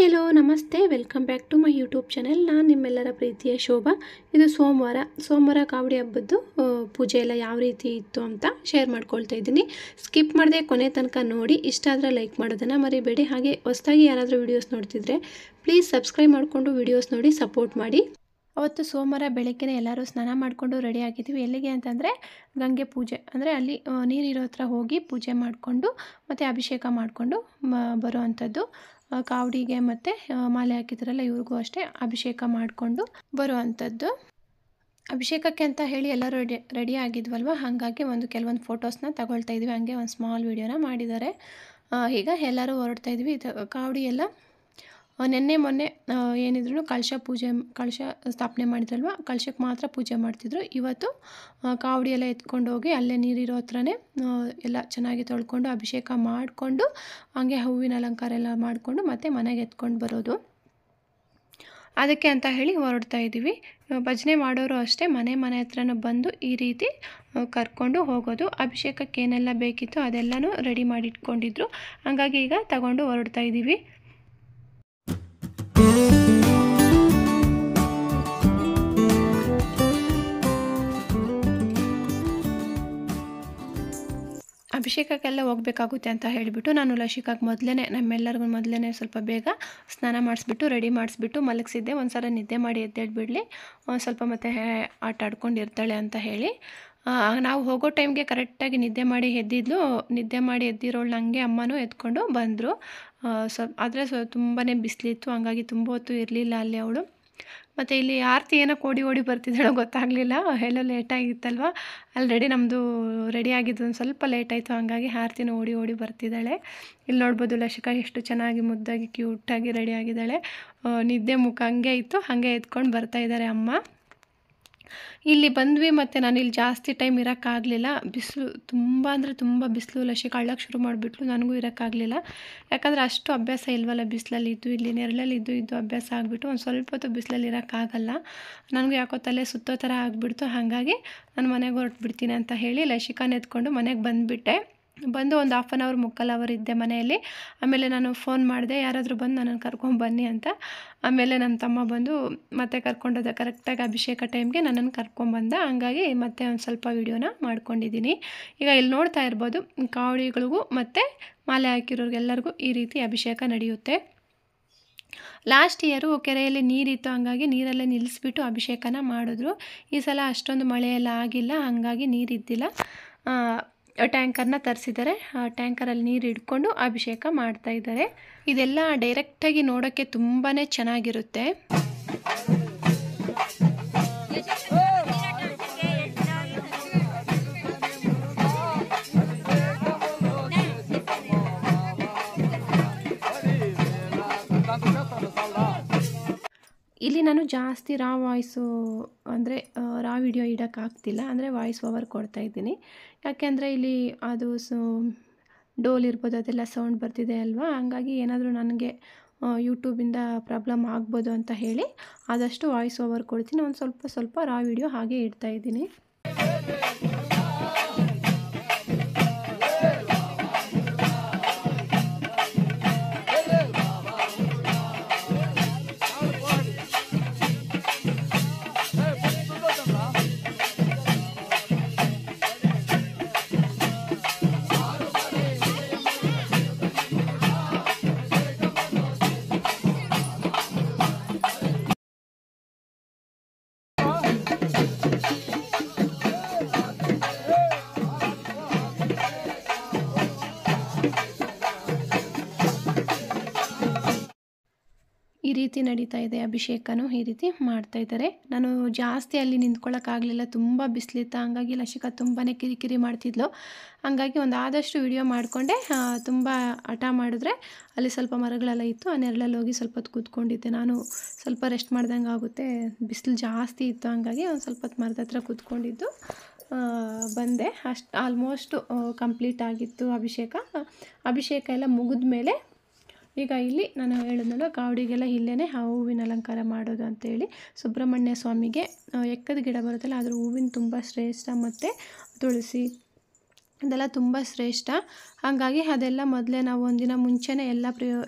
Hello ನಮಸ್ತೆ welcome back to my YouTube channel. ನಾನು ನಿಮ್ಮೆಲ್ಲರ ಪ್ರೀತಿಯ ಶೋಭಾ. ಇದು ಸೋಮವಾರ ಕಾವಡಿ ಹಬ್ಬದ್ದು ಪೂಜೆ ಎಲ್ಲ ಯಾವ ರೀತಿ ಇತ್ತು ಅಂತ ಶೇರ್ ಮಾಡ್ಕೊಳ್ತಾ ಇದ್ದೀನಿ. ಸ್ಕಿಪ್ ಮಾಡದೆ ಕೊನೆ ತನಕ ನೋಡಿ. ಇಷ್ಟ ಆದರೆ ಲೈಕ್ ಮಾಡೋದನ್ನು ಮರಿಬೇಡಿ. ಹಾಗೆ ಹೊಸದಾಗಿ ಯಾರಾದರೂ ವೀಡಿಯೋಸ್ ನೋಡ್ತಿದ್ರೆ ಪ್ಲೀಸ್ ಸಬ್ಸ್ಕ್ರೈಬ್ ಮಾಡಿಕೊಂಡು ವೀಡಿಯೋಸ್ ನೋಡಿ ಸಪೋರ್ಟ್ ಮಾಡಿ. ಅವತ್ತು ಸೋಮವಾರ ಬೆಳಗ್ಗೆ ಎಲ್ಲರೂ ಸ್ನಾನ ಮಾಡಿಕೊಂಡು ರೆಡಿ ಆಗಿದ್ದೀವಿ. ಎಲ್ಲಿಗೆ ಅಂತಂದರೆ ಗಂಗೆ ಪೂಜೆ, ಅಂದರೆ ಅಲ್ಲಿ ನೀರಿರೋ ಹತ್ರ ಹೋಗಿ ಪೂಜೆ ಮಾಡಿಕೊಂಡು ಮತ್ತು ಅಭಿಷೇಕ ಮಾಡಿಕೊಂಡು ಬರೋ ಅಂಥದ್ದು. ಕಾವಡಿಗೆ ಮತ್ತು ಮಾಲೆ ಹಾಕಿದ್ರಲ್ಲ ಇವ್ರಿಗೂ ಅಷ್ಟೇ ಅಭಿಷೇಕ ಮಾಡಿಕೊಂಡು ಬರೋ ಅಂಥದ್ದು. ಅಭಿಷೇಕಕ್ಕೆ ಅಂತ ಹೇಳಿ ಎಲ್ಲರೂ ರೆಡಿ ಆಗಿದ್ವಲ್ವ, ಹಾಗಾಗಿ ಕೆಲವೊಂದು ಫೋಟೋಸ್ನ ತಗೊಳ್ತಾ ಇದ್ವಿ. ಹಂಗೆ ಒಂದು ಸ್ಮಾಲ್ ವೀಡಿಯೋನ ಮಾಡಿದ್ದಾರೆ. ಈಗ ಎಲ್ಲರೂ ಹೊರಡ್ತಾ ಇದ್ವಿ. ಕಾವಡಿ ಎಲ್ಲ ಮೊನ್ನೆ ಏನಿದ್ರು ಕಳಶ ಸ್ಥಾಪನೆ ಮಾಡಿದ್ರಲ್ವ, ಕಳಶಕ್ಕೆ ಮಾತ್ರ ಪೂಜೆ ಮಾಡ್ತಿದ್ರು. ಇವತ್ತು ಕಾವಡಿ ಎಲ್ಲ ಎತ್ಕೊಂಡು ಹೋಗಿ ಅಲ್ಲೇ ನೀರಿರೋ ಹತ್ರನೇ ಎಲ್ಲ ಚೆನ್ನಾಗಿ ತೊಳ್ಕೊಂಡು ಅಭಿಷೇಕ ಮಾಡಿಕೊಂಡು ಹಂಗೆ ಹೂವಿನ ಅಲಂಕಾರ ಎಲ್ಲ ಮಾಡಿಕೊಂಡು ಮತ್ತೆ ಮನೆಗೆ ಎತ್ಕೊಂಡು ಬರೋದು. ಅದಕ್ಕೆ ಅಂತ ಹೇಳಿ ಹೊರಡ್ತಾ ಇದ್ದೀವಿ. ಭಜನೆ ಮಾಡೋರು ಅಷ್ಟೇ ಮನೆ ಹತ್ರನೂ ಬಂದು ಈ ರೀತಿ ಕರ್ಕೊಂಡು ಹೋಗೋದು. ಅಭಿಷೇಕಕ್ಕೆ ಏನೆಲ್ಲ ಬೇಕಿತ್ತು ಅದೆಲ್ಲನೂ ರೆಡಿ ಮಾಡಿ ಇಟ್ಕೊಂಡಿದ್ರು. ಹಾಗಾಗಿ ಈಗ ತಗೊಂಡು ಹೊರಡ್ತಾ ಇದ್ದೀವಿ. ಅಭಿಷೇಕಕ್ಕೆಲ್ಲ ಹೋಗಬೇಕಾಗುತ್ತೆ ಅಂತ ಹೇಳಿಬಿಟ್ಟು ನಾನು ಲಸಿಕಾಗೆ ನಮ್ಮೆಲ್ಲರಿಗೂ ಮೊದಲೇ ಸ್ವಲ್ಪ ಬೇಗ ಸ್ನಾನ ಮಾಡಿಸ್ಬಿಟ್ಟು ರೆಡಿ ಮಾಡಿಸ್ಬಿಟ್ಟು ಮಲಗಿಸಿದ್ದೆ. ಒಂದು ಸಲ ನಿದ್ದೆ ಮಾಡಿ ಎದ್ದೇಳ್ಬಿಡಲಿ, ಸ್ವಲ್ಪ ಮತ್ತೆ ಆಟ ಆಡ್ಕೊಂಡಿರ್ತಾಳೆ ಅಂತ ಹೇಳಿ. ನಾವು ಹೋಗೋ ಟೈಮ್ಗೆ ಕರೆಕ್ಟಾಗಿ ನಿದ್ದೆ ಮಾಡಿ ಎದ್ದಿರೋಳು ಹಂಗೆ ಅಮ್ಮನೂ ಎತ್ಕೊಂಡು ಬಂದರು. ಆದರೆ ತುಂಬಾ ಬಿಸಿಲಿತ್ತು, ಹಂಗಾಗಿ ತುಂಬ ಹೊತ್ತು ಇರಲಿಲ್ಲ ಅಲ್ಲಿ ಅವಳು. ಮತ್ತು ಇಲ್ಲಿ ಆರತಿ ಏನೋ ಓಡಿ ಬರ್ತಿದ್ದಾಳೋ ಗೊತ್ತಾಗಲಿಲ್ಲ, ಎಲ್ಲ ಲೇಟಾಗಿತ್ತಲ್ವ. ಆಲ್ರೆಡಿ ನಮ್ಮದು ರೆಡಿ ಆಗಿದ್ದು ಒಂದು ಸ್ವಲ್ಪ ಲೇಟ್ ಆಯಿತು, ಹಾಗಾಗಿ ಆರತಿನೂ ಓಡಿ ಬರ್ತಿದ್ದಾಳೆ. ಇಲ್ಲಿ ನೋಡ್ಬೋದು ಲಸಿಕಾ ಎಷ್ಟು ಚೆನ್ನಾಗಿ ಮುದ್ದಾಗಿ ಕ್ಯೂಟಾಗಿ ರೆಡಿ ಆಗಿದ್ದಾಳೆ. ನಿದ್ದೆ ಮುಖ ಹಂಗೆ ಇತ್ತು, ಹಾಗೆ ಎತ್ಕೊಂಡು ಬರ್ತಾಯಿದ್ದಾರೆ ಅಮ್ಮ. ಇಲ್ಲಿ ಬಂದ್ವಿ ಮತ್ತು ನಾನು ಇಲ್ಲಿ ಜಾಸ್ತಿ ಟೈಮ್ ಇರೋಕ್ಕಾಗಲಿಲ್ಲ. ಬಿಸಿಲು ತುಂಬ ಅಂದರೆ ತುಂಬ ಬಿಸಿಲು. ಲಸಿಕಾ ಅಳ್ಳಕ್ಕೆ ಶುರು ಮಾಡಿಬಿಟ್ಲು, ನನಗೂ ಇರೋಕ್ಕಾಗಲಿಲ್ಲ. ಯಾಕಂದರೆ ಅಷ್ಟು ಅಭ್ಯಾಸ ಇಲ್ವಲ್ಲ ಬಿಸಿಲಲ್ಲಿ ಇದ್ದು, ಇಲ್ಲಿ ನೆರಳಲ್ಲಿ ಇದ್ದು ಅಭ್ಯಾಸ ಆಗಿಬಿಟ್ಟು ಒಂದು ಸ್ವಲ್ಪ ಹೊತ್ತು ಬಿಸಿಲಲ್ಲಿ ಇರೋಕ್ಕಾಗಲ್ಲ. ನನಗೂ ಯಾಕೋ ತಲೆ ಸುತ್ತೋ ಥರ ಆಗಿಬಿಡ್ತು. ಹಾಗಾಗಿ ನಾನು ಮನೆಗೆ ಹೊರಟ್ಬಿಡ್ತೀನಿ ಅಂತ ಹೇಳಿ ಲಸಿಕಾನ ಎತ್ಕೊಂಡು ಮನೆಗೆ ಬಂದುಬಿಟ್ಟೆ. ಬಂದು ಒಂದು 1/2 hour ಮುಕ್ಕಾಲು ಅವರ್ ಇದ್ದೆ ಮನೆಯಲ್ಲಿ. ಆಮೇಲೆ ನಾನು ಫೋನ್ ಮಾಡಿದೆ, ಯಾರಾದರೂ ಬಂದು ನನ್ನನ್ನು ಕರ್ಕೊಂಬನ್ನಿ ಅಂತ. ಆಮೇಲೆ ನನ್ನ ತಮ್ಮ ಬಂದು ಮತ್ತೆ ಕರ್ಕೊಂಡೋದ. ಕರೆಕ್ಟಾಗಿ ಅಭಿಷೇಕ ಟೈಮ್ಗೆ ನನ್ನನ್ನು ಕರ್ಕೊಂಬಂದ. ಹಂಗಾಗಿ ಮತ್ತೆ ಒಂದು ಸ್ವಲ್ಪ ವೀಡಿಯೋನ ಮಾಡ್ಕೊಂಡಿದ್ದೀನಿ. ಈಗ ಇಲ್ಲಿ ನೋಡ್ತಾ ಇರ್ಬೋದು, ಕಾವಡಿಗಳಿಗೂ ಮತ್ತು ಮಾಲೆ ಹಾಕಿರೋರಿಗೆಲ್ಲರಿಗೂ ಈ ರೀತಿ ಅಭಿಷೇಕ ನಡೆಯುತ್ತೆ. ಲಾಸ್ಟ್ ಇಯರು ಕೆರೆಯಲ್ಲಿ ನೀರಿತ್ತು, ಹಂಗಾಗಿ ನೀರಲ್ಲೇ ನಿಲ್ಲಿಸ್ಬಿಟ್ಟು ಅಭಿಷೇಕನ ಮಾಡಿದ್ರು. ಈ ಸಲ ಅಷ್ಟೊಂದು ಮಳೆಯೆಲ್ಲ ಆಗಿಲ್ಲ, ಹಾಗಾಗಿ ನೀರಿದ್ದಿಲ್ಲ. ಟ್ಯಾಂಕರ್ನ ತರಿಸಿದ್ದಾರೆ. ಟ್ಯಾಂಕರಲ್ಲಿ ನೀರು ಇಟ್ಕೊಂಡು ಅಭಿಷೇಕ ಮಾಡ್ತಾ ಇದ್ದಾರೆ. ಇದೆಲ್ಲ ಡೈರೆಕ್ಟಾಗಿ ನೋಡೋಕ್ಕೆ ತುಂಬಾ ಚೆನ್ನಾಗಿರುತ್ತೆ. ಇಲ್ಲಿ ನಾನು ಜಾಸ್ತಿ ರಾ ವಿಡಿಯೋ ಇಡೋಕ್ಕಾಗ್ತಿಲ್ಲ, ಅಂದರೆ ವಾಯ್ಸ್ ಓವರ್ ಕೊಡ್ತಾಯಿದ್ದೀನಿ. ಯಾಕೆಂದರೆ ಇಲ್ಲಿ ಅದು ಡೋಲ್ ಇರ್ಬೋದು, ಅದೆಲ್ಲ ಸೌಂಡ್ ಬರ್ತಿದೆ ಅಲ್ವಾ, ಹಂಗಾಗಿ ಏನಾದರೂ ನನಗೆ ಯೂಟ್ಯೂಬಿಂದ ಪ್ರಾಬ್ಲಮ್ ಆಗ್ಬೋದು ಅಂತ ಹೇಳಿ ಆದಷ್ಟು ವಾಯ್ಸ್ ಓವರ್ ಕೊಡ್ತೀನಿ. ಒಂದು ಸ್ವಲ್ಪ ರಾ ವಿಡಿಯೋ ಹಾಗೆ ಇಡ್ತಾಯಿದ್ದೀನಿ. ಈ ರೀತಿ ನಡೀತಾ ಇದೆ ಅಭಿಷೇಕನೂ, ಈ ರೀತಿ ಮಾಡ್ತಾ ಇದ್ದಾರೆ. ನಾನು ಜಾಸ್ತಿ ಅಲ್ಲಿ ನಿಂತ್ಕೊಳ್ಳೋಕ್ಕಾಗಲಿಲ್ಲ, ತುಂಬ ಬಿಸಿಲಿತ್ತು. ಹಂಗಾಗಿ ಲಸಿಕಾ ತುಂಬಾ ಕಿರಿಕಿರಿ ಮಾಡ್ತಿದ್ಲು. ಹಂಗಾಗಿ ಆದಷ್ಟು ವಿಡಿಯೋ ಮಾಡಿಕೊಂಡೆ. ತುಂಬ ಹಠ ಮಾಡಿದ್ರೆ ಅಲ್ಲಿ ಸ್ವಲ್ಪ ಮರಗಳೆಲ್ಲ ಇತ್ತು, ಆ ನೆರಳಲ್ಲಿ ಹೋಗಿ ಸ್ವಲ್ಪ ಹೊತ್ತು ಕೂತ್ಕೊಂಡಿದ್ದೆ. ನಾನು ಸ್ವಲ್ಪ ರೆಸ್ಟ್ ಮಾಡ್ದಂಗೆ ಆಗುತ್ತೆ, ಬಿಸಿಲು ಜಾಸ್ತಿ ಇತ್ತು. ಹಂಗಾಗಿ ಒಂದು ಸ್ವಲ್ಪ ಹೊತ್ತು ಮರದ ಹತ್ರ ಕೂತ್ಕೊಂಡಿದ್ದು ಬಂದೆ. ಆಲ್ಮೋಸ್ಟು ಕಂಪ್ಲೀಟ್ ಆಗಿತ್ತು ಅಭಿಷೇಕ ಎಲ್ಲ ಮುಗಿದ ಮೇಲೆ ಈಗ ಇಲ್ಲಿ ನಾನು ಹೇಳಿದ್ನಲ್ಲ, ಕಾವಡಿಗೆಲ್ಲ ಇಲ್ಲೇ ಹೂವಿನ ಅಲಂಕಾರ ಮಾಡೋದು ಅಂತೇಳಿ. ಸುಬ್ರಹ್ಮಣ್ಯ ಸ್ವಾಮಿಗೆ ಎಕ್ಕದ ಗಿಡ ಬರುತ್ತಲ್ಲ, ಅದ್ರ ಹೂವಿನ ತುಂಬ ಶ್ರೇಷ್ಠ. ಮತ್ತು ತುಳಸಿ ಅದೆಲ್ಲ ತುಂಬ ಶ್ರೇಷ್ಠ. ಹಾಗಾಗಿ ಅದೆಲ್ಲ ಮೊದಲೇ ನಾವು ಒಂದಿನ ಮುಂಚೆನೇ ಎಲ್ಲ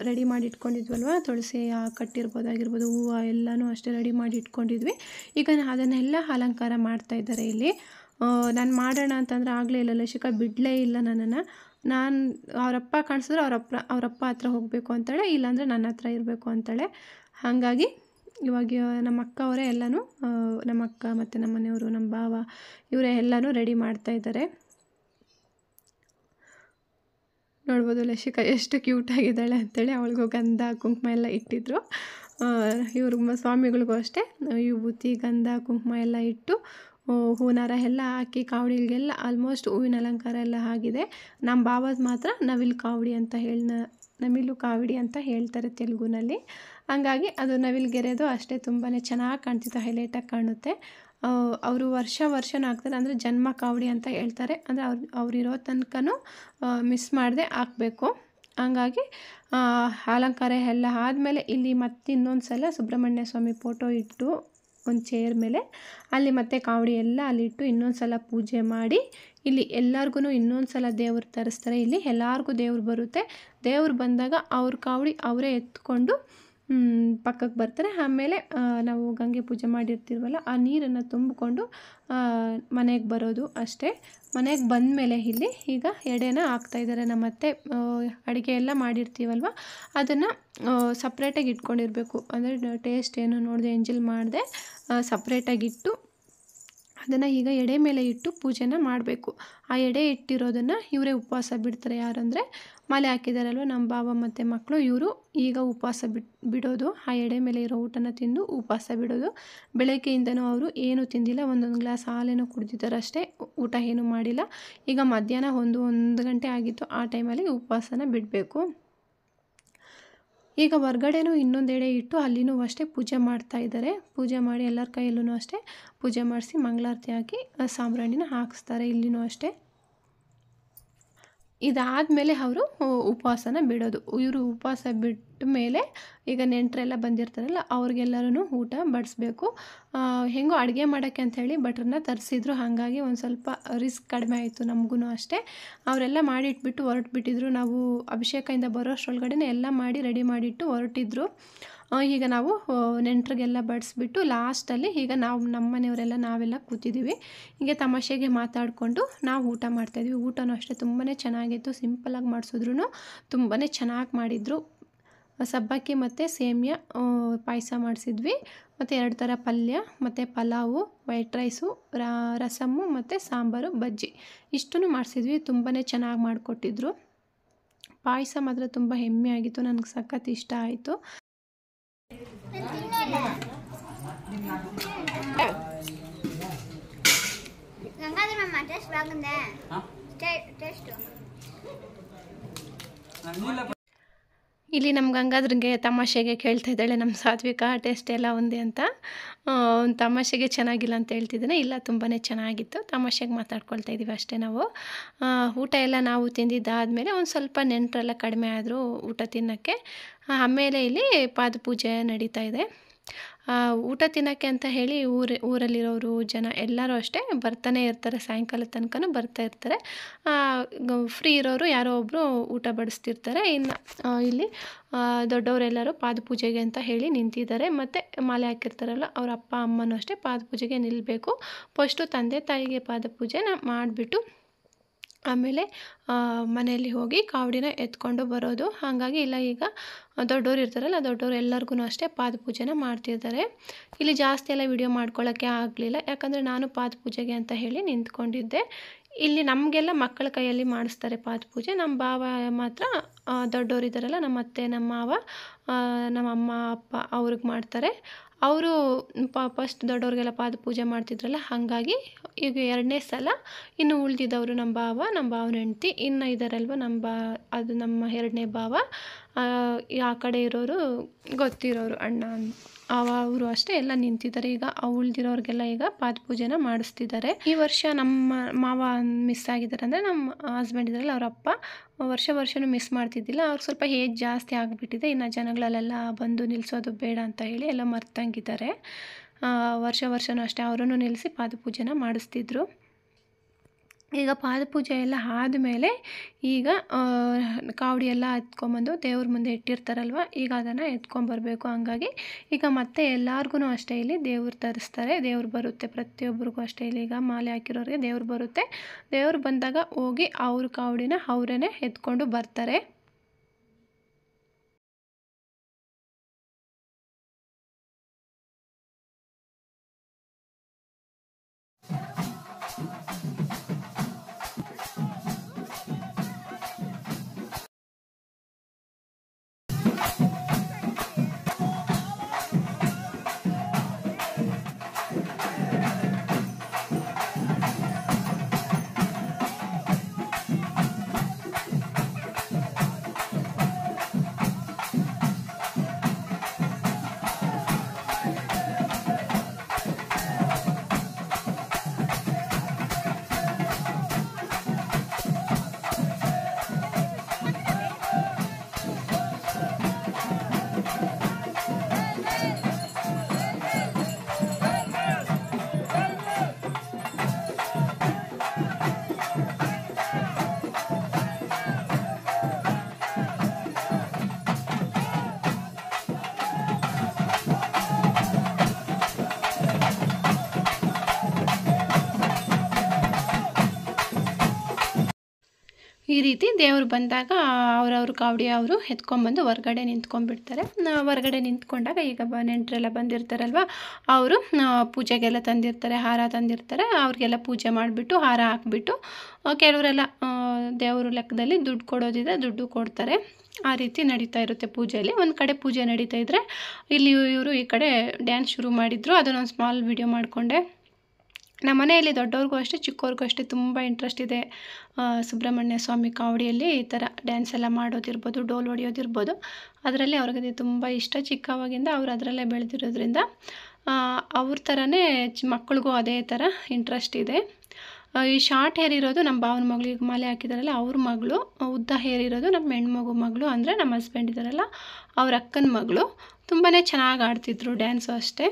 ರೆಡಿ ಮಾಡಿ ಇಟ್ಕೊಂಡಿದ್ವಲ್ವ. ತುಳಸಿ ಕಟ್ಟಿರ್ಬೋದಾಗಿರ್ಬೋದು, ಹೂವು ಎಲ್ಲನೂ ಅಷ್ಟೇ ರೆಡಿ ಮಾಡಿ ಇಟ್ಕೊಂಡಿದ್ವಿ. ಈಗ ಅದನ್ನೆಲ್ಲ ಅಲಂಕಾರ ಮಾಡ್ತಾಯಿದ್ದಾರೆ ಇಲ್ಲಿ. ನಾನು ಮಾಡೋಣ ಅಂತಂದರೆ ಆಗಲೇ ಇಲ್ಲ, ಲಸಿಕಾ ಬಿಡಲೇ ಇಲ್ಲ ನನ್ನನ್ನು. ನಾನು ಅವರಪ್ಪ ಕಾಣಿಸಿದ್ರೆ ಅವರಪ್ಪ ಹತ್ರ ಹೋಗಬೇಕು ಅಂತಾಳೆ, ಇಲ್ಲಾಂದರೆ ನನ್ನ ಹತ್ರ ಇರಬೇಕು ಅಂತಾಳೆ. ಹಾಗಾಗಿ ಇವಾಗ ನಮ್ಮ ಅಕ್ಕ ಅವರೇ ಎಲ್ಲನೂ, ನಮ್ಮ ಅಕ್ಕ ಮತ್ತು ನಮ್ಮ ಮನೆಯವರು, ನಮ್ಮ ಭಾವ ಇವರೇ ಎಲ್ಲನೂ ರೆಡಿ ಮಾಡ್ತಾಯಿದ್ದಾರೆ. ನೋಡ್ಬೋದು ಲಸಿಕಾ ಎಷ್ಟು ಕ್ಯೂಟಾಗಿದ್ದಾಳೆ ಅಂಥೇಳಿ. ಅವಳಿಗೂ ಗಂಧ ಕುಂಕುಮ ಎಲ್ಲ ಇಟ್ಟಿದ್ರು. ಇವ್ರ ಸ್ವಾಮಿಗಳಿಗೂ ಅಷ್ಟೇ ವಿಭೂತಿ ಗಂಧ ಕುಂಕುಮ ಎಲ್ಲ ಇಟ್ಟು ಹೂನಾರ ಎಲ್ಲ ಹಾಕಿ ಕಾವಡಿಗಳಿಗೆಲ್ಲ ಆಲ್ಮೋಸ್ಟ್ ಹೂವಿನ ಅಲಂಕಾರ ಎಲ್ಲ ಆಗಿದೆ. ನಮ್ಮ ಭಾವದ ಮಾತ್ರ ನವಿಲು ಕಾವಡಿ ಅಂತ ನವಿಲು ಕಾವಡಿ ಅಂತ ಹೇಳ್ತಾರೆ ತೆಲುಗುನಲ್ಲಿ. ಹಂಗಾಗಿ ಅದು ನವಿಲುಗೆರೆದು ಅಷ್ಟೇ ತುಂಬಾ ಚೆನ್ನಾಗಿ ಕಾಣ್ತಿತ್ತು, ಹೈಲೈಟಾಗಿ ಕಾಣುತ್ತೆ. ಅವರು ವರ್ಷನೂ ಹಾಕ್ತಾರೆ, ಅಂದರೆ ಜನ್ಮ ಕಾವಡಿ ಅಂತ ಹೇಳ್ತಾರೆ. ಅಂದರೆ ಅವ್ರಿರೋ ತನಕನೂ ಮಿಸ್ ಮಾಡದೆ ಹಾಕಬೇಕು. ಹಂಗಾಗಿ ಅಲಂಕಾರ ಎಲ್ಲ ಆದಮೇಲೆ ಇಲ್ಲಿ ಮತ್ತೆ ಇನ್ನೊಂದು ಸಲ ಸುಬ್ರಹ್ಮಣ್ಯ ಸ್ವಾಮಿ ಫೋಟೋ ಇಟ್ಟು ಒಂದು ಚೇರ್ ಮೇಲೆ ಅಲ್ಲಿ ಮತ್ತೆ ಕಾವಡಿ ಎಲ್ಲ ಅಲ್ಲಿಟ್ಟು ಇನ್ನೊಂದು ಸಲ ಪೂಜೆ ಮಾಡಿ, ಇಲ್ಲಿ ಎಲ್ಲರಿಗೂ ಇನ್ನೊಂದು ಸಲ ದೇವ್ರು ತರಿಸ್ತಾರೆ. ಇಲ್ಲಿ ಎಲ್ಲರಿಗೂ ದೇವ್ರು ಬರುತ್ತೆ. ದೇವ್ರು ಬಂದಾಗ ಅವ್ರ ಕಾವಡಿ ಅವರೇ ಎತ್ಕೊಂಡು ಪಕ್ಕಕ್ಕೆ ಬರ್ತಾರೆ. ಆಮೇಲೆ ನಾವು ಗಂಗೆ ಪೂಜೆ ಮಾಡಿರ್ತೀವಲ್ಲ, ಆ ನೀರನ್ನು ತುಂಬಿಕೊಂಡು ಮನೆಗೆ ಬರೋದು ಅಷ್ಟೇ. ಮನೆಗೆ ಬಂದಮೇಲೆ ಇಲ್ಲಿ ಈಗ ಎಡೆನ ಹಾಕ್ತಾಯಿದ್ದಾರೆ. ನಮ್ಮತ್ತೆ ಅಡುಗೆ ಎಲ್ಲ ಮಾಡಿರ್ತೀವಲ್ವ, ಅದನ್ನು ಸಪ್ರೇಟಾಗಿ ಇಟ್ಕೊಂಡಿರಬೇಕು. ಅಂದರೆ ಟೇಸ್ಟ್ ಏನು ನೋಡಿದೆ ಎಂಜಲ್ ಮಾಡಿದೆ ಸಪ್ರೇಟಾಗಿಟ್ಟು ಅದನ್ನು ಈಗ ಎಡೆ ಮೇಲೆ ಇಟ್ಟು ಪೂಜೆನ ಮಾಡಬೇಕು. ಆ ಎಡೆ ಇಟ್ಟಿರೋದನ್ನು ಇವರೇ ಉಪವಾಸ ಬಿಡ್ತಾರೆ. ಯಾರಂದರೆ ಮಾಲೆ ಹಾಕಿದಾರಲ್ವ ನಮ್ಮ ಭಾವ ಮತ್ತು ಮಕ್ಕಳು, ಇವರು ಈಗ ಉಪವಾಸ ಬಿಡೋದು. ಆ ಎಡೆ ಮೇಲೆ ಇರೋ ಊಟನ ತಿಂದು ಉಪವಾಸ ಬಿಡೋದು. ಬೆಳಗ್ಗೆಯಿಂದನೂ ಅವರು ಏನೂ ತಿಂದಿಲ್ಲ, ಒಂದೊಂದು ಗ್ಲಾಸ್ ಹಾಲೇನೋ ಕುಡಿದಿದ್ದಾರೆ ಅಷ್ಟೇ, ಊಟ ಏನೂ ಮಾಡಿಲ್ಲ. ಈಗ ಮಧ್ಯಾಹ್ನ 1 ಗಂಟೆ ಆಗಿತ್ತು. ಆ ಟೈಮಲ್ಲಿ ಉಪವಾಸನ ಬಿಡಬೇಕು. ಈಗ ಹೊರ್ಗಡೆನೂ ಇನ್ನೊಂದು ಎಡೆ ಇಟ್ಟು ಅಲ್ಲಿನೂ ಅಷ್ಟೇ ಪೂಜೆ ಮಾಡ್ತಾಯಿದ್ದಾರೆ. ಪೂಜೆ ಮಾಡಿ ಎಲ್ಲರ ಕೈಯಲ್ಲೂ ಅಷ್ಟೇ ಪೂಜೆ ಮಾಡಿಸಿ ಮಂಗಳಾರತಿ ಹಾಕಿ ಸಾಂಬ್ರಾಣಿನ ಹಾಕಿಸ್ತಾರೆ. ಇಲ್ಲಿನೂ ಅಷ್ಟೇ. ಇದಾದಮೇಲೆ ಅವರು ಉಪವಾಸನ ಬಿಡೋದು. ಇವರು ಉಪವಾಸ ಬಿಟ್ಟ ಮೇಲೆ ಈಗ ನೆಂಟರೆಲ್ಲ ಬಂದಿರ್ತಾರಲ್ಲ, ಅವ್ರಿಗೆಲ್ಲರೂ ಊಟ ಬಡಿಸ್ಬೇಕು. ಹೆಂಗೋ ಅಡುಗೆ ಮಾಡೋಕ್ಕೆ ಅಂಥೇಳಿ ಭಟ್ರನ್ನ ತರಿಸಿದ್ರು. ಹಾಗಾಗಿ ಒಂದು ಸ್ವಲ್ಪ ರಿಸ್ಕ್ ಕಡಿಮೆ ಆಯಿತು ನಮಗೂ ಅಷ್ಟೇ. ಅವರೆಲ್ಲ ಮಾಡಿಟ್ಬಿಟ್ಟು ಹೊರಟ್ಬಿಟ್ಟಿದ್ರು. ನಾವು ಅಭಿಷೇಕದಿಂದ ಬರೋ ಅಷ್ಟರೊಳಗಡೆ ಎಲ್ಲ ಮಾಡಿ ರೆಡಿ ಮಾಡಿಟ್ಟು ಹೊರಟಿದ್ರು. ಈಗ ನಾವು ನೆಂಟರಿಗೆಲ್ಲ ಬಡಿಸ್ಬಿಟ್ಟು ಲಾಸ್ಟಲ್ಲಿ ಈಗ ನಮ್ಮ ಮನೆಯವರೆಲ್ಲ ನಾವೆಲ್ಲ ಕೂತಿದ್ದೀವಿ. ಹೀಗೆ ತಮಾಷೆಗೆ ಮಾತಾಡಿಕೊಂಡು ನಾವು ಊಟ ಮಾಡ್ತಾಯಿದ್ವಿ. ಊಟನೂ ಅಷ್ಟೇ ತುಂಬಾ ಚೆನ್ನಾಗಿತ್ತು. ಸಿಂಪಲಾಗಿ ಮಾಡಿಸಿದ್ರು ತುಂಬಾ ಚೆನ್ನಾಗಿ ಮಾಡಿದರು. ಸಬ್ಬಕ್ಕಿ ಮತ್ತು ಸೇಮಿಯಾ ಪಾಯಸ ಮಾಡಿಸಿದ್ವಿ. ಮತ್ತು 2 ಥರ ಪಲ್ಯ ಮತ್ತು ಪಲಾವು, ವೈಟ್ ರೈಸು, ರಸಮ್ಮು ಮತ್ತು ಸಾಂಬಾರು, ಬಜ್ಜಿ ಇಷ್ಟನ್ನು ಮಾಡಿಸಿದ್ವಿ. ತುಂಬಾ ಚೆನ್ನಾಗಿ ಮಾಡಿಕೊಟ್ಟಿದ್ರು. ಪಾಯಸ ಮಾತ್ರ ತುಂಬ ಹೆಮ್ಮೆಯಾಗಿತ್ತು. ನನಗೆ ಸಖತ್ ಇಷ್ಟ ಆಯಿತು. ಇಲ್ಲಿ ನಮ್ಮ ಗಂಗಾದ್ರಂಗೆ ತಮಾಷೆಗೆ ಕೇಳ್ತಾ ಇದ್ದಾಳೆ ನಮ್ಮ ಸಾತ್ವಿಕ, ಟೇಸ್ಟ್ ಎಲ್ಲ ಒಂದೇ ಅಂತ. ತಮಾಷೆಗೆ ಚೆನ್ನಾಗಿಲ್ಲ ಅಂತ ಹೇಳ್ತಿದ್ದಾನೆ. ಇಲ್ಲ ತುಂಬಾ ಚೆನ್ನಾಗಿತ್ತು. ತಮಾಷೆಗೆ ಮಾತಾಡ್ಕೊಳ್ತಾ ಇದ್ದೀವಿ ಅಷ್ಟೇ ನಾವು. ಊಟ ಎಲ್ಲ ನಾವು ತಿಂದಿದ್ದಾದಮೇಲೆ ಒಂದು ಸ್ವಲ್ಪ ನೆಂಟರೆಲ್ಲ ಕಡಿಮೆ ಆದರು ಊಟ ತಿನ್ನೋಕ್ಕೆ. ಆಮೇಲೆ ಇಲ್ಲಿ ಪಾದಪೂಜೆ ನಡೀತಾ ಇದೆ. ಊಟ ತಿನ್ನೋಕ್ಕೆ ಅಂತ ಹೇಳಿ ಊರಲ್ಲಿರೋರು ಜನ ಎಲ್ಲರೂ ಅಷ್ಟೇ ಬರ್ತಾನೆ ಇರ್ತಾರೆ. ಸಾಯಂಕಾಲ ತನಕನೂ ಬರ್ತಾ ಇರ್ತಾರೆ. ಫ್ರೀ ಇರೋರು ಯಾರೋ ಒಬ್ಬರು ಊಟ ಬಡಿಸ್ತಿರ್ತಾರೆ. ಇನ್ನು ಇಲ್ಲಿ ದೊಡ್ಡವರೆಲ್ಲರೂ ಪಾದಪೂಜೆಗೆ ಅಂತ ಹೇಳಿ ನಿಂತಿದ್ದಾರೆ. ಮತ್ತು ಮಾಲೆ ಹಾಕಿರ್ತಾರಲ್ಲ ಅವ್ರ ಅಪ್ಪ ಅಮ್ಮನೂ ಅಷ್ಟೇ ಪಾದಪೂಜೆಗೆ ನಿಲ್ಲಬೇಕು. ಫಸ್ಟು ತಂದೆ ತಾಯಿಗೆ ಪಾದಪೂಜೆನ ಮಾಡಿಬಿಟ್ಟು ಆಮೇಲೆ ಮನೆಯಲ್ಲಿ ಹೋಗಿ ಕಾವಡಿನ ಎತ್ಕೊಂಡು ಬರೋದು. ಹಾಗಾಗಿ ಇಲ್ಲ ಈಗ ದೊಡ್ಡವರು ಇರ್ತಾರಲ್ಲ, ದೊಡ್ಡವರು ಎಲ್ಲರಿಗೂ ಅಷ್ಟೇ ಪಾದಪೂಜೆನ ಮಾಡ್ತಿರ್ತಾರೆ. ಇಲ್ಲಿ ಜಾಸ್ತಿ ಎಲ್ಲ ವಿಡಿಯೋ ಮಾಡ್ಕೊಳ್ಳೋಕ್ಕೆ ಆಗಲಿಲ್ಲ, ಯಾಕಂದರೆ ನಾನು ಪಾದಪೂಜೆಗೆ ಅಂತ ಹೇಳಿ ನಿಂತ್ಕೊಂಡಿದ್ದೆ. ಇಲ್ಲಿ ನಮಗೆಲ್ಲ ಮಕ್ಕಳ ಕೈಯಲ್ಲಿ ಮಾಡಿಸ್ತಾರೆ ಪಾದಪೂಜೆ. ನಮ್ಮ ಭಾವ ಮಾತ್ರ ದೊಡ್ಡವರು ಇದ್ದಾರಲ್ಲ, ನಮ್ಮ ಅತ್ತೆ, ನಮ್ಮ ಮಾವ, ನಮ್ಮ ಅಮ್ಮ ಅಪ್ಪ ಅವ್ರಿಗೆ ಮಾಡ್ತಾರೆ. ಅವರು ಫಸ್ಟ್ ದೊಡ್ಡವ್ರಿಗೆಲ್ಲ ಪಾದಪೂಜೆ ಮಾಡ್ತಿದ್ರಲ್ಲ, ಹಾಗಾಗಿ ಈಗ 2ನೇ ಸಲ ಇನ್ನು ಉಳಿದಿದ್ದವರು ನಮ್ಮ ಭಾವನ ಹೆಂಡ್ತಿ ಇನ್ನು ಇದ್ದಾರಲ್ವ ಅದು ನಮ್ಮ 2ನೇ ಭಾವ. ಆ ಕಡೆ ಇರೋರು ಗೊತ್ತಿರೋರು ಅಣ್ಣ, ಅವರು ಅಷ್ಟೇ ಎಲ್ಲ ನಿಂತಿದ್ದಾರೆ. ಈಗ ಉಳಿದಿರೋರಿಗೆಲ್ಲ ಈಗ ಪಾದಪೂಜೆನ ಮಾಡಿಸ್ತಿದ್ದಾರೆ. ಈ ವರ್ಷ ನಮ್ಮ ಮಾವ ಮಿಸ್ ಆಗಿದ್ದಾರೆ. ಅಂದರೆ ನಮ್ಮ ಹಸ್ಬೆಂಡ್ ಇದ್ದಾರಲ್ಲ ಅವರ ಅಪ್ಪ ವರ್ಷನೂ ಮಿಸ್ ಮಾಡ್ತಿದ್ದಿಲ್ಲ. ಅವ್ರಿಗೆ ಸ್ವಲ್ಪ ಏಜ್ ಜಾಸ್ತಿ ಆಗಿಬಿಟ್ಟಿದೆ. ಇನ್ನು ಜನಗಳಲ್ಲೆಲ್ಲ ಬಂದು ನಿಲ್ಲಿಸೋದು ಬೇಡ ಅಂತ ಹೇಳಿ ಎಲ್ಲ ಮರ್ತಂಗಿದ್ದಾರೆ. ವರ್ಷನೂ ಅಷ್ಟೇ ಅವರನ್ನು ನಿಲ್ಲಿಸಿ ಪಾದಪೂಜೆನ ಮಾಡಿಸ್ತಿದ್ರು. ಈಗ ಪಾದಪೂಜೆ ಎಲ್ಲ ಆದಮೇಲೆ ಈಗ ಕಾವಡಿ ಎಲ್ಲ ಎತ್ಕೊಂಬಂದು ದೇವ್ರ ಮುಂದೆ ಇಟ್ಟಿರ್ತಾರಲ್ವ, ಈಗ ಅದನ್ನು ಎತ್ಕೊಂಬರ್ಬೇಕು. ಹಂಗಾಗಿ ಈಗ ಮತ್ತೆ ಎಲ್ಲರಿಗೂ ಅಷ್ಟೇ ಇಲ್ಲಿ ದೇವ್ರು ತರಿಸ್ತಾರೆ, ದೇವ್ರು ಬರುತ್ತೆ. ಪ್ರತಿಯೊಬ್ಬರಿಗೂ ಅಷ್ಟೇ ಇಲ್ಲಿ ಈಗ ಮಾಲೆ ಹಾಕಿರೋರಿಗೆ ದೇವ್ರು ಬರುತ್ತೆ. ದೇವ್ರು ಬಂದಾಗ ಹೋಗಿ ಅವ್ರ ಕಾವಡಿನ ಅವರೇ ಎತ್ಕೊಂಡು ಬರ್ತಾರೆ. ಈ ರೀತಿ ದೇವರು ಬಂದಾಗ ಅವ್ರವ್ರ ಕಾವಡಿ ಅವರು ಎತ್ಕೊಂಡ್ಬಂದು ಹೊರ್ಗಡೆ ನಿಂತ್ಕೊಂಡ್ಬಿಡ್ತಾರೆ. ಹೊರ್ಗಡೆ ನಿಂತ್ಕೊಂಡಾಗ ಈಗ ನೆಂಟರೆಲ್ಲ ಬಂದಿರ್ತಾರಲ್ವ, ಅವರು ಪೂಜೆಗೆಲ್ಲ ತಂದಿರ್ತಾರೆ, ಹಾರ ತಂದಿರ್ತಾರೆ. ಅವ್ರಿಗೆಲ್ಲ ಪೂಜೆ ಮಾಡಿಬಿಟ್ಟು ಹಾರ ಹಾಕ್ಬಿಟ್ಟು ಕೆಲವರೆಲ್ಲ ದೇವ್ರ ಲೆಕ್ಕದಲ್ಲಿ ದುಡ್ಡು ಕೊಡೋದಿದೆ, ದುಡ್ಡು ಕೊಡ್ತಾರೆ. ಆ ರೀತಿ ನಡೀತಾ ಇರುತ್ತೆ ಪೂಜೆಯಲ್ಲಿ. ಒಂದು ಕಡೆ ಪೂಜೆ ನಡೀತಾ ಇದ್ದರೆ ಇಲ್ಲಿ ಇವರು ಈ ಕಡೆ ಡ್ಯಾನ್ಸ್ ಶುರು ಮಾಡಿದರು. ಅದನ್ನೊಂದು ಸ್ಮಾಲ್ ವಿಡಿಯೋ ಮಾಡಿಕೊಂಡೆ. ನಮ್ಮ ಮನೆಯಲ್ಲಿ ದೊಡ್ಡವ್ರಿಗೂ ಅಷ್ಟೇ ಚಿಕ್ಕವ್ರಿಗೂ ಅಷ್ಟೇ ತುಂಬ ಇಂಟ್ರೆಸ್ಟ್ ಇದೆ. ಸುಬ್ರಹ್ಮಣ್ಯ ಸ್ವಾಮಿ ಕಾವಡಿಯಲ್ಲಿ ಈ ಥರ ಡ್ಯಾನ್ಸ್ ಎಲ್ಲ ಮಾಡೋದಿರ್ಬೋದು, ಡೋಲು ಹೊಡೆಯೋದಿರ್ಬೋದು, ಅದರಲ್ಲಿ ಅವ್ರಿಗೆ ತುಂಬ ಇಷ್ಟ. ಚಿಕ್ಕವಾಗಿಂದ ಅವ್ರು ಅದರಲ್ಲೇ ಬೆಳೆದಿರೋದ್ರಿಂದ ಅವ್ರ ಥರನೇ ಮಕ್ಕಳಿಗೂ ಅದೇ ಥರ ಇಂಟ್ರೆಸ್ಟ್ ಇದೆ. ಈ ಶಾರ್ಟ್ ಹೇರ್ ಇರೋದು ನಮ್ಮ ಭಾವನ ಮಗಳು, ಈಗ ಮಾಲೆ ಹಾಕಿದಾರಲ್ಲ ಅವ್ರ ಮಗಳು. ಉದ್ದ ಹೇರ್ ಇರೋದು ನಮ್ಮ ಹೆಣ್ಮಗು ಮಗಳು, ಅಂದರೆ ನಮ್ಮ ಹಸ್ಬೆಂಡ್ ಇದ್ದಾರಲ್ಲ ಅವ್ರ ಅಕ್ಕನ ಮಗಳು. ತುಂಬಾ ಚೆನ್ನಾಗಿ ಆಡ್ತಿದ್ರು ಡ್ಯಾನ್ಸು ಅಷ್ಟೇ.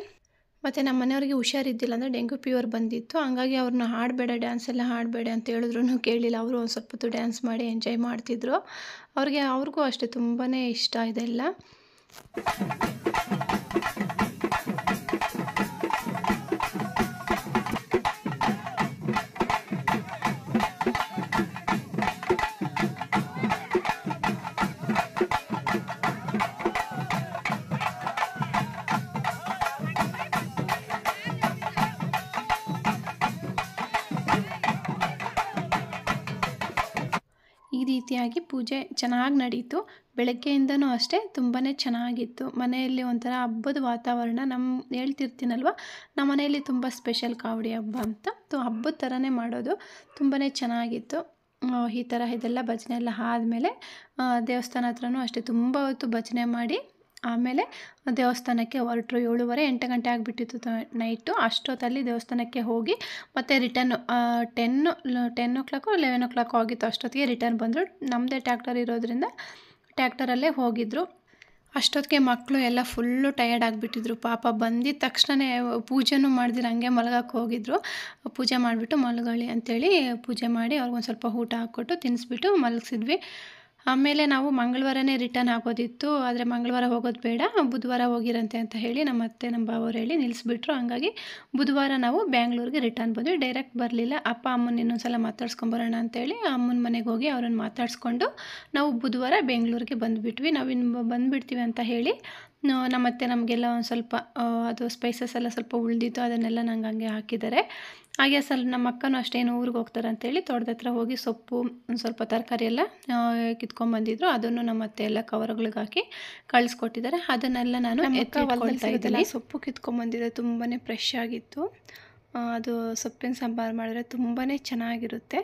ಮತ್ತು ನಮ್ಮ ಮನೆಯವ್ರಿಗೆ ಹುಷಾರಿದ್ದಿಲ್ಲ, ಅಂದರೆ ಡೆಂಗ್ಯೂ ಫೀವರ್ ಬಂದಿತ್ತು. ಹಂಗಾಗಿ ಅವ್ರನ್ನ ಹಾಡಬೇಡ, ಡ್ಯಾನ್ಸ್ ಎಲ್ಲ ಹಾಡಬೇಡ ಅಂತ ಹೇಳಿದ್ರು ಕೇಳಿಲ್ಲ. ಅವರು ಒಂದು ಸ್ವಲ್ಪ ಹೊತ್ತು ಡ್ಯಾನ್ಸ್ ಮಾಡಿ ಎಂಜಾಯ್ ಮಾಡ್ತಿದ್ರು. ಅವ್ರಿಗೂ ಅಷ್ಟೇ ತುಂಬಾ ಇಷ್ಟ ಇದೆಲ್ಲ. ಈ ರೀತಿಯಾಗಿ ಪೂಜೆ ಚೆನ್ನಾಗಿ ನಡೀತು. ಬೆಳಗ್ಗೆಯಿಂದನೂ ಅಷ್ಟೇ ತುಂಬಾ ಚೆನ್ನಾಗಿತ್ತು. ಮನೆಯಲ್ಲಿ ಒಂಥರ ಹಬ್ಬದ ವಾತಾವರಣ. ಹೇಳ್ತಿರ್ತೀನಲ್ವ, ನಮ್ಮ ಮನೆಯಲ್ಲಿ ತುಂಬ ಸ್ಪೆಷಲ್ ಕಾವಡಿ ಹಬ್ಬ ಅಂತ. ಹಬ್ಬದ ಥರನೇ ಮಾಡೋದು. ತುಂಬಾ ಚೆನ್ನಾಗಿತ್ತು. ಈ ಥರ ಇದೆಲ್ಲ ಭಜನೆ ಎಲ್ಲ ಆದಮೇಲೆ ದೇವಸ್ಥಾನ ಹತ್ರನೂ ಅಷ್ಟೇ ತುಂಬ ಹೊತ್ತು ಭಜನೆ ಮಾಡಿ ಆಮೇಲೆ ದೇವಸ್ಥಾನಕ್ಕೆ ಹೊರಟರು. 7:30 8 ಗಂಟೆ ಆಗಿಬಿಟ್ಟಿತ್ತು ನೈಟು. ಅಷ್ಟೊತ್ತಲ್ಲಿ ದೇವಸ್ಥಾನಕ್ಕೆ ಹೋಗಿ ಮತ್ತೆ ರಿಟರ್ನು 10 o'clock 11 o'clock ಆಗಿತ್ತು. ಅಷ್ಟೊತ್ತಿಗೆ ರಿಟರ್ನ್ ಬಂದರು. ನಮ್ಮದೇ ಟ್ಯಾಕ್ಟರ್ ಇರೋದ್ರಿಂದ ಟ್ಯಾಕ್ಟರಲ್ಲೇ ಹೋಗಿದ್ರು. ಅಷ್ಟೊತ್ತಿಗೆ ಮಕ್ಕಳು ಎಲ್ಲ ಫುಲ್ಲು ಟಯರ್ಡ್ ಆಗಿಬಿಟ್ಟಿದ್ರು ಪಾಪ. ಬಂದಿದ್ದ ತಕ್ಷಣವೇ ಪೂಜೆನೂ ಮಾಡಿದ್ರೆ ಹಂಗೆ ಮಲಗಕ್ಕೆ ಹೋಗಿದ್ರು. ಪೂಜೆ ಮಾಡಿಬಿಟ್ಟು ಮಲಗಳಿ ಅಂಥೇಳಿ ಪೂಜೆ ಮಾಡಿ ಅವ್ರಿಗೊಂದು ಸ್ವಲ್ಪ ಊಟ ಹಾಕ್ಕೊಟ್ಟು ತಿನ್ನಿಸ್ಬಿಟ್ಟು ಮಲಗಿಸಿದ್ವಿ. ಆಮೇಲೆ ನಾವು ಮಂಗಳವಾರನೇ ರಿಟರ್ನ್ ಆಗೋದಿತ್ತು. ಆದರೆ ಮಂಗಳವಾರ ಹೋಗೋದು ಬೇಡ, ಬುಧವಾರ ಹೋಗಿರಂತೆ ಅಂತ ಹೇಳಿ ನಮ್ಮ ಅತ್ತೆ ನಮ್ಮ ಬಾವರು ಹೇಳಿ ನಿಲ್ಲಿಸ್ಬಿಟ್ರು. ಹಂಗಾಗಿ ಬುಧವಾರ ನಾವು ಬ್ಯಾಂಗ್ಳೂರಿಗೆ ರಿಟರ್ನ್ ಬಂದ್ವಿ. ಡೈರೆಕ್ಟ್ ಬರಲಿಲ್ಲ. ಅಪ್ಪ ಅಮ್ಮನ ಇನ್ನೊಂದ್ಸಲ ಮಾತಾಡ್ಸ್ಕೊಂಬರೋಣ ಅಂತೇಳಿ ಅಮ್ಮನ ಮನೆಗೆ ಹೋಗಿ ಅವ್ರನ್ನ ಮಾತಾಡಿಸ್ಕೊಂಡು ನಾವು ಬುಧವಾರ ಬೆಂಗಳೂರಿಗೆ ಬಂದುಬಿಟ್ವಿ. ನಾವಿನ್ನು ಬಂದುಬಿಡ್ತೀವಿ ಅಂತ ಹೇಳಿ ನಮ್ಮತ್ತೆ ನಮಗೆಲ್ಲ ಒಂದು ಸ್ವಲ್ಪ ಅದು ಸ್ಪೈಸಸ್ ಎಲ್ಲ ಸ್ವಲ್ಪ ಉಳಿದಿತ್ತು, ಅದನ್ನೆಲ್ಲ ನಂಗೆ ಹಂಗೆ ಹಾಕಿದ್ದಾರೆ. ಹಾಗೆ ಸ್ವಲ್ಪ ನಮ್ಮ ಅಕ್ಕನೂ ಅಷ್ಟೇನು ಊರಿಗೆ ಹೋಗ್ತಾರೆ ಅಂತೇಳಿ ತೋಟದ ಹತ್ರ ಹೋಗಿ ಸೊಪ್ಪು ಒಂದು ಸ್ವಲ್ಪ ತರಕಾರಿ ಎಲ್ಲ ಕಿತ್ಕೊಂಡ್ಬಂದಿದ್ರು. ಅದನ್ನು ನಮ್ಮ ಅತ್ತೆ ಎಲ್ಲ ಕವರ್ಗಳಿಗೆ ಹಾಕಿ ಕಳಿಸ್ಕೊಟ್ಟಿದ್ದಾರೆ. ಅದನ್ನೆಲ್ಲ ನಾನು ಎತ್ಕೊಳ್ತಾ ಇದ್ದೀನಿ. ಸೊಪ್ಪು ಕಿತ್ಕೊಂಡ್ಬಂದಿದ್ದೆ, ತುಂಬಾ ಫ್ರೆಶ್ ಆಗಿತ್ತು. ಅದು ಸೊಪ್ಪಿನ ಸಾಂಬಾರು ಮಾಡಿದ್ರೆ ತುಂಬಾ ಚೆನ್ನಾಗಿರುತ್ತೆ.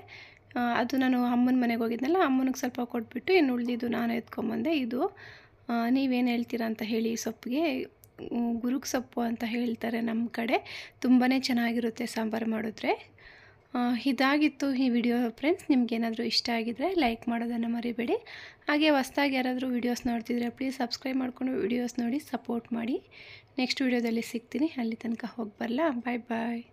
ಅದು ನಾನು ಅಮ್ಮನ ಮನೆಗೆ ಹೋಗಿದ್ನಲ್ಲ, ಅಮ್ಮನಿಗೆ ಸ್ವಲ್ಪ ಕೊಟ್ಬಿಟ್ಟು ಇನ್ನು ಉಳಿದಿದ್ದು ನಾನು ಎತ್ಕೊಂಬಂದೆ. ಇದು ನೀವೇನು ಹೇಳ್ತೀರಾ ಅಂತ ಹೇಳಿ. ಈ ಸೊಪ್ಪಿಗೆ ಗುರುಗ್ ಸೊಪ್ಪು ಅಂತ ಹೇಳ್ತಾರೆ ನಮ್ಮ ಕಡೆ. ತುಂಬಾ ಚೆನ್ನಾಗಿರುತ್ತೆ ಸಾಂಬಾರು ಮಾಡಿದ್ರೆ. ಇದಾಗಿತ್ತು ಈ ವಿಡಿಯೋ ಫ್ರೆಂಡ್ಸ್. ನಿಮ್ಗೇನಾದರೂ ಇಷ್ಟ ಆಗಿದರೆ ಲೈಕ್ ಮಾಡೋದನ್ನು ಮರಿಬೇಡಿ. ಹಾಗೆ ಹೊಸ್ದಾಗಿ ಯಾರಾದರೂ ವೀಡಿಯೋಸ್ ನೋಡ್ತಿದ್ರೆ ಪ್ಲೀಸ್ ಸಬ್ಸ್ಕ್ರೈಬ್ ಮಾಡಿಕೊಂಡು ವೀಡಿಯೋಸ್ ನೋಡಿ ಸಪೋರ್ಟ್ ಮಾಡಿ. ನೆಕ್ಸ್ಟ್ ವೀಡಿಯೋದಲ್ಲಿ ಸಿಗ್ತೀನಿ. ಅಲ್ಲಿ ತನಕ ಹೋಗಿ ಬರಲಾ. ಬಾಯ್ ಬಾಯ್.